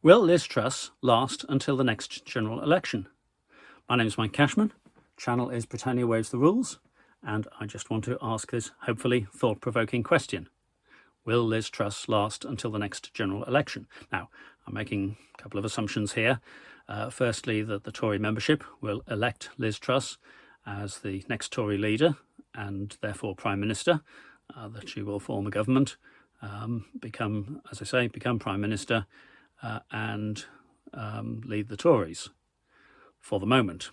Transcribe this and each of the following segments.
Will Liz Truss last until the next general election? My name is Mike Cashman. Channel is Britannia Waves the Rules, and I just want to ask this hopefully thought-provoking question. Will Liz Truss last until the next general election? Now, I'm making a couple of assumptions here. Firstly, that the Tory membership will elect Liz Truss as the next Tory leader and therefore Prime Minister, that she will form a government, become Prime Minister, and lead the Tories for the moment.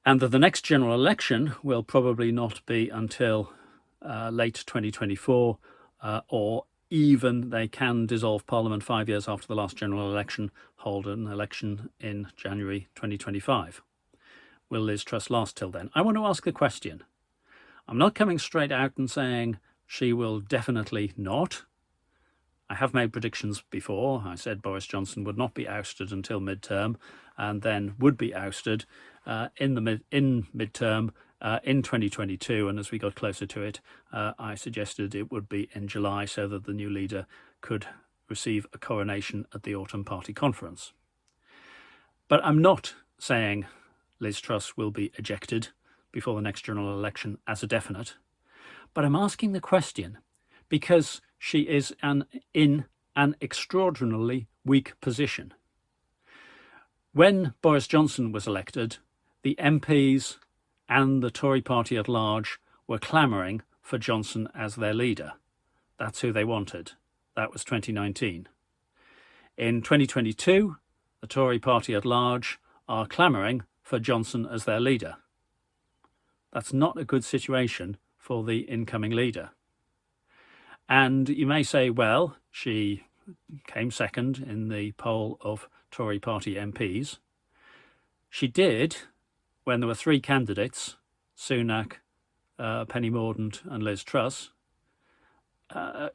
And that the next general election will probably not be until late 2024, or even they can dissolve Parliament 5 years after the last general election, hold an election in January 2025. Will Liz Truss last till then? I want to ask the question. I'm not coming straight out and saying she will definitely not. I have made predictions before. I said Boris Johnson would not be ousted until mid-term, and then would be ousted in mid-term in 2022. And as we got closer to it, I suggested it would be in July so that the new leader could receive a coronation at the autumn party conference. But I'm not saying Liz Truss will be ejected before the next general election as a definite. But I'm asking the question because she is in an extraordinarily weak position. When Boris Johnson was elected, the MPs and the Tory party at large were clamouring for Johnson as their leader. That's who they wanted. That was 2019. In 2022, the Tory party at large are clamouring for Johnson as their leader. That's not a good situation for the incoming leader. And you may say, well, she came second in the poll of Tory party MPs. She did when there were three candidates, Sunak, Penny Mordaunt and Liz Truss.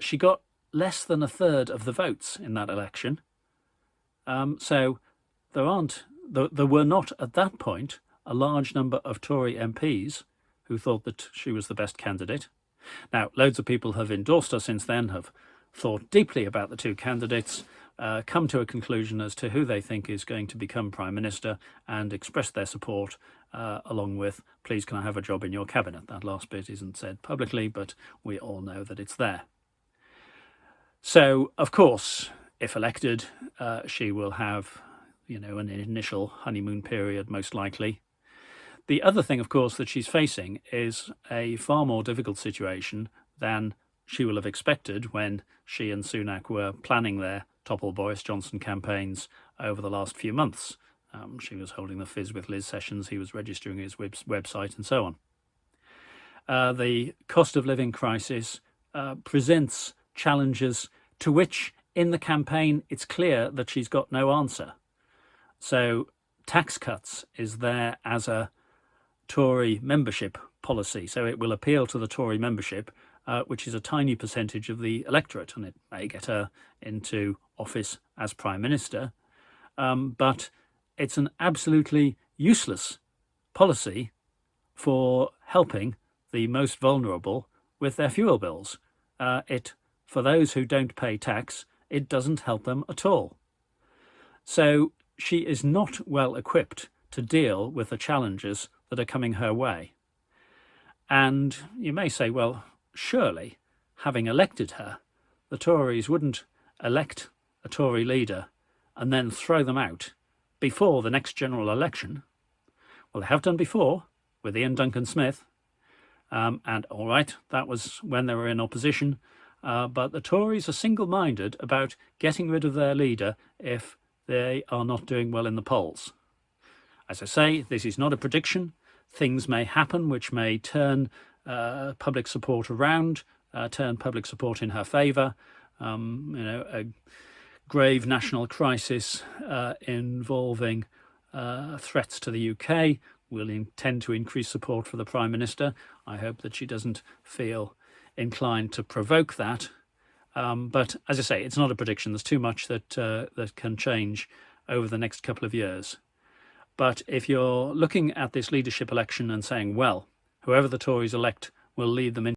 She got less than a third of the votes in that election. So there were not at that point a large number of Tory MPs who thought that she was the best candidate. Now, loads of people have endorsed her since then, have thought deeply about the two candidates, come to a conclusion as to who they think is going to become Prime Minister, and expressed their support along with, please can I have a job in your cabinet? That last bit isn't said publicly, but we all know that it's there. So, of course, if elected, she will have, an initial honeymoon period, most likely. The other thing, of course, that she's facing is a far more difficult situation than she will have expected when she and Sunak were planning their topple Boris Johnson campaigns over the last few months. She was holding the fizz with Liz sessions, he was registering his website and so on. The cost of living crisis presents challenges to which in the campaign it's clear that she's got no answer. So tax cuts is there as a Tory membership policy, so it will appeal to the Tory membership, which is a tiny percentage of the electorate, and it may get her into office as Prime Minister, but it's an absolutely useless policy for helping the most vulnerable with their fuel bills. For those who don't pay tax, it doesn't help them at all. So she is not well equipped to deal with the challenges that are coming her way. And you may say, well, surely, having elected her, the Tories wouldn't elect a Tory leader and then throw them out before the next general election. Well, they have done before with Ian Duncan Smith, and all right, that was when they were in opposition, but the Tories are single-minded about getting rid of their leader if they are not doing well in the polls. As I say, this is not a prediction. Things may happen which may turn public support around, turn public support in her favour. A grave national crisis involving threats to the UK will tend to increase support for the Prime Minister. I hope that she doesn't feel inclined to provoke that. But as I say, it's not a prediction. There's too much that can change over the next couple of years. But if you're looking at this leadership election and saying, well, whoever the Tories elect will lead them in